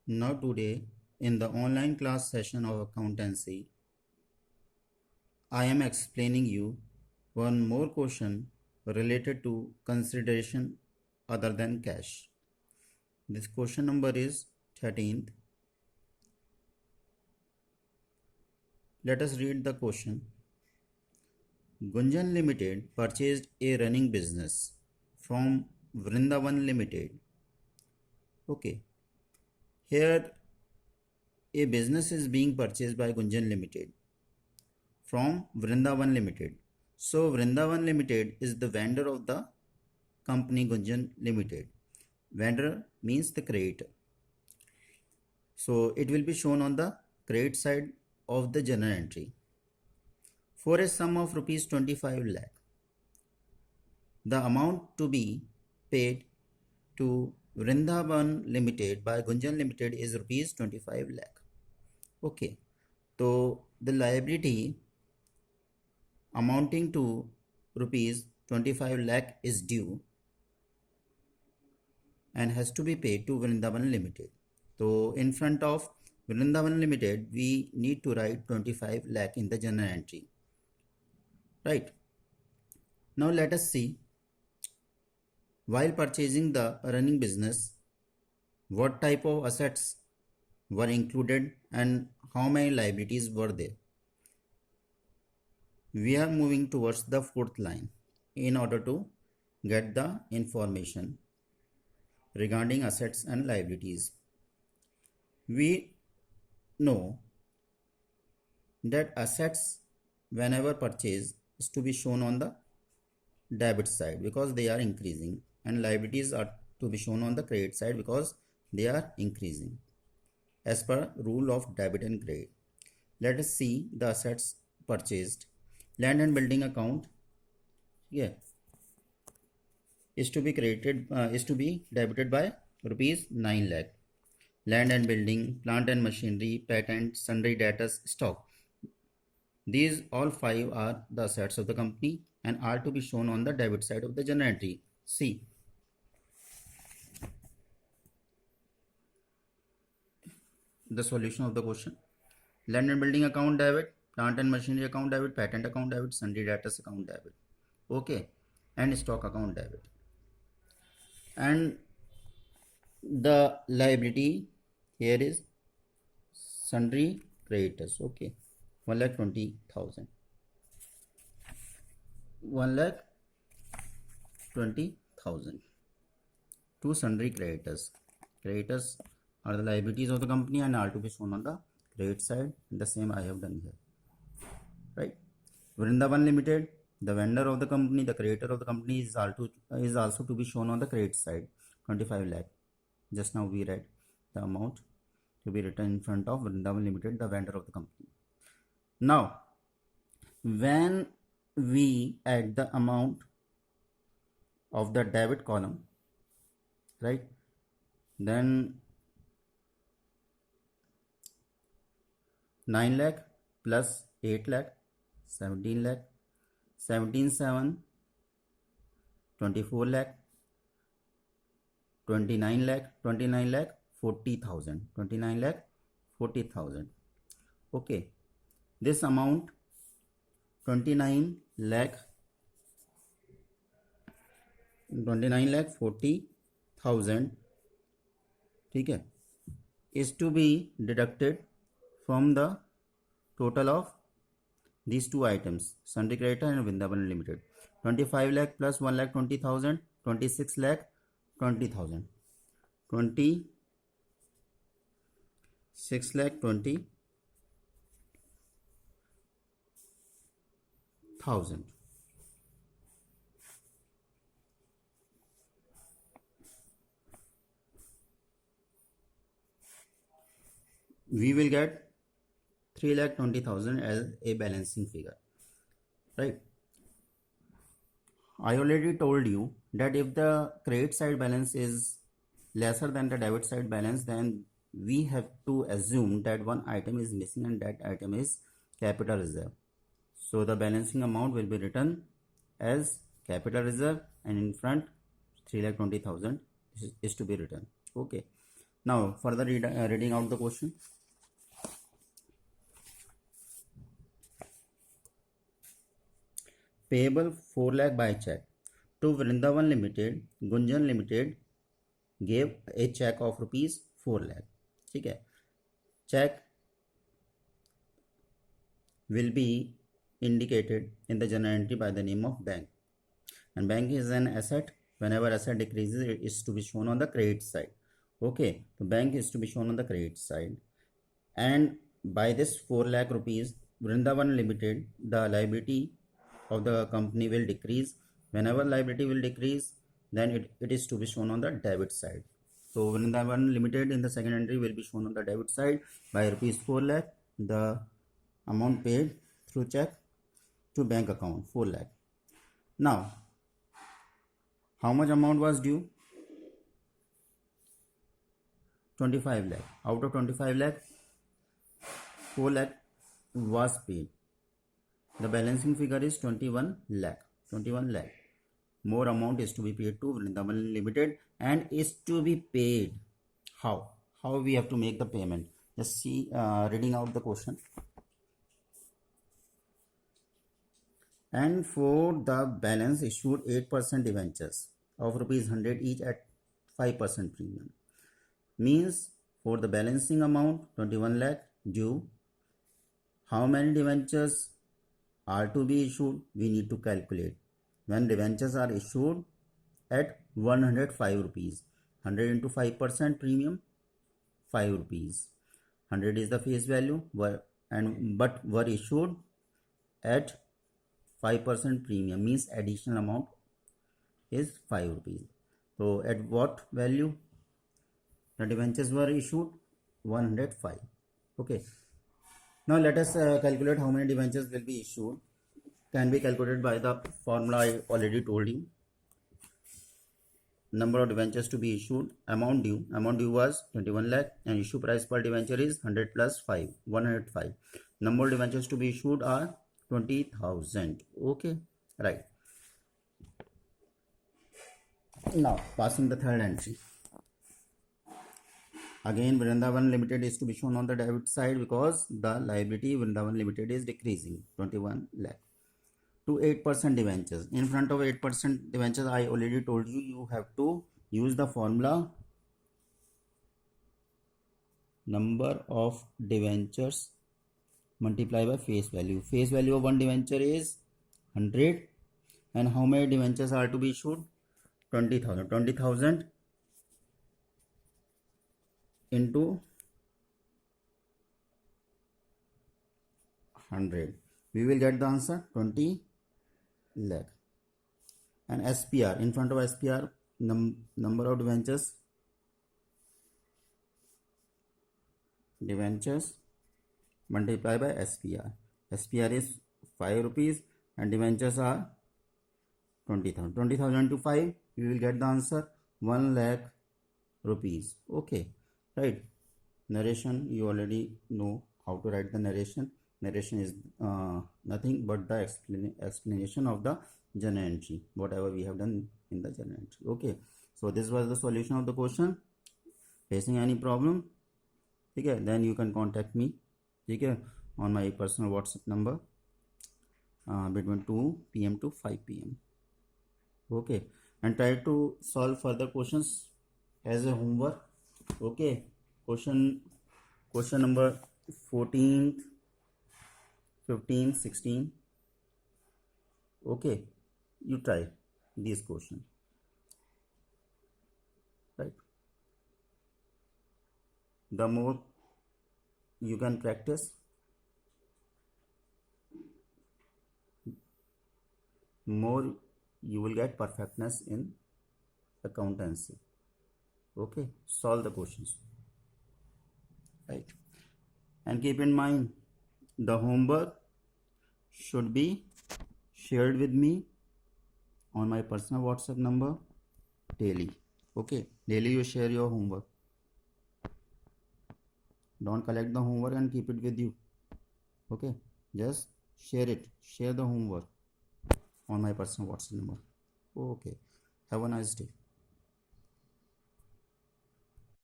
Now today in the online class session of accountancy, I am explaining you one more question related to consideration other than cash. This question number is 13th. Let us read the question. Gunjan Limited purchased a running business from Vrindavan Limited. Okay. Here a business is being purchased by Gunjan Limited from Vrindavan Limited. So Vrindavan Limited is the vendor of the company Gunjan Limited. Vendor means the creditor. So it will be shown on the credit side of the journal entry. For a sum of rupees 25 lakh, the amount to be paid to Vrindavan Limited by Gunjan Limited is rupees 25 lakh. Okay, so the liability amounting to rupees 25 lakh is due and has to be paid to Vrindavan Limited. So in front of Vrindavan Limited, we need to write 25 lakh in the journal entry. Right. Now let us see, while purchasing the running business, what type of assets were included and how many liabilities were there. We are moving towards the fourth line in order to get the information regarding assets and liabilities. We know that assets whenever purchased is to be shown on the debit side because they are increasing, and liabilities are to be shown on the credit side because they are increasing as per rule of debit and credit. Let us see the assets purchased. Land and building account is to be debited by rupees 9 lakh. Land and building, plant and machinery, patent, sundry debtors, stock. These all five are the assets of the company and are to be shown on the debit side of the journal entry. See, the solution of the question. Land and building account debit, plant and machinery account debit, patent account debit, sundry debtors account debit. Okay, and stock account debit. And the liability here is sundry creditors. Okay, 1,20,000. 1,20,000 to sundry creditors. Creditors are the liabilities of the company and are to be shown on the credit side. The same I have done here. Right. Vrindavan Limited, the vendor of the company, the creditor of the company is also to be shown on the credit side. 25 lakh. Just now we read the amount to be written in front of Vrindavan Limited, the vendor of the company. Now, when we add the amount of the debit column, right, then 9 lakh plus 8 lakh, 17 lakh, 17,7, 24 lakh, 29 lakh, 40,000, 29 lakh 40,000. Okay, this amount 29 lakh 40,000, ठीक है, is to be deducted from the total of these two items, sundry creditor and Vrindavan Limited. 25 lakh plus 1,20,000, 26 lakh 20,000, 26 lakh 20,000. We will get 3,20,000 as a balancing figure, right? I already told you that if the credit side balance is lesser than the debit side balance, then we have to assume that one item is missing and that item is capital reserve. So the balancing amount will be written as capital reserve and in front 3,20,000 is to be written. Okay. Now further reading out the question. Payable 4 lakh by check to Vrindavan Limited, Gunjan Limited gave a check of rupees 4 lakh. ठीक है, check will be indicated in the journal entry by the name of bank, and bank is an asset. Whenever asset decreases, it is to be shown on the credit side. Okay, the bank is to be shown on the credit side, and by this 4 lakh rupees, Vrindavan Limited, the liability of the company will decrease. Whenever liability will decrease, then it is to be shown on the debit side. So Vrindavan Limited in the second entry will be shown on the debit side by rupees 4 lakh. The amount paid through check to bank account 4 lakh. Now, how much amount was due? 25 lakh. Out of 25 lakh, 4 lakh was paid. The balancing figure is 21 lakh. 21 lakh. More amount is to be paid to Vrindavan Limited and is to be paid. How? How we have to make the payment? Just see, reading out the question. And for the balance issued 8% debentures of rupees 100 each at 5% premium. Means for the balancing amount 21 lakh due, how many debentures are to be issued? We need to calculate. When debentures are issued at 105 rupees, 100 into 5% premium, 5 rupees. 100 is the face value, but were issued at 5% premium, means additional amount is 5 rupees. So at what value the debentures were issued? 105. Okay. Now let us calculate how many debentures will be issued. Can be calculated by the formula I already told you. Number of debentures to be issued, amount due was 21 lakh and issue price per debenture is 100 plus 5, 105. Number of debentures to be issued are 20,000. Okay, right. Now passing the third entry. Again, Vrindavan Limited is to be shown on the debit side because the liability Vrindavan Limited is decreasing, 21 lakh. To 8% debentures. In front of 8% debentures, I already told you, you have to use the formula number of debentures multiplied by face value. Face value of one debenture is 100, and how many debentures are to be issued? 20,000. 20,000 into 100. We will get the answer 20 lakh. And SPR, in front of SPR, number of debentures multiplied by SPR. SPR is 5 rupees and debentures are 20,000. 20,000 into 5, we will get the answer 1 lakh rupees. Okay, right. Narration, you already know how to write the narration. Narration is nothing but the explanation of the journal entry, whatever we have done in the journal entry. Okay, so this was the solution of the question. Facing any problem, okay, then you can contact me, okay, on my personal WhatsApp number between 2 PM to 5 PM. Okay, and try to solve further questions as a homework. Okay, question number 14, 15, 16. Okay, you try these questions, right? The more you can practice, more you will get perfectness in accountancy. Okay, solve the questions, right? And keep in mind, the homework should be shared with me on my personal WhatsApp number daily. Okay, daily you share your homework. Don't collect the homework and keep it with you. Okay, just share it. Share the homework on my personal WhatsApp number. Okay, have a nice day.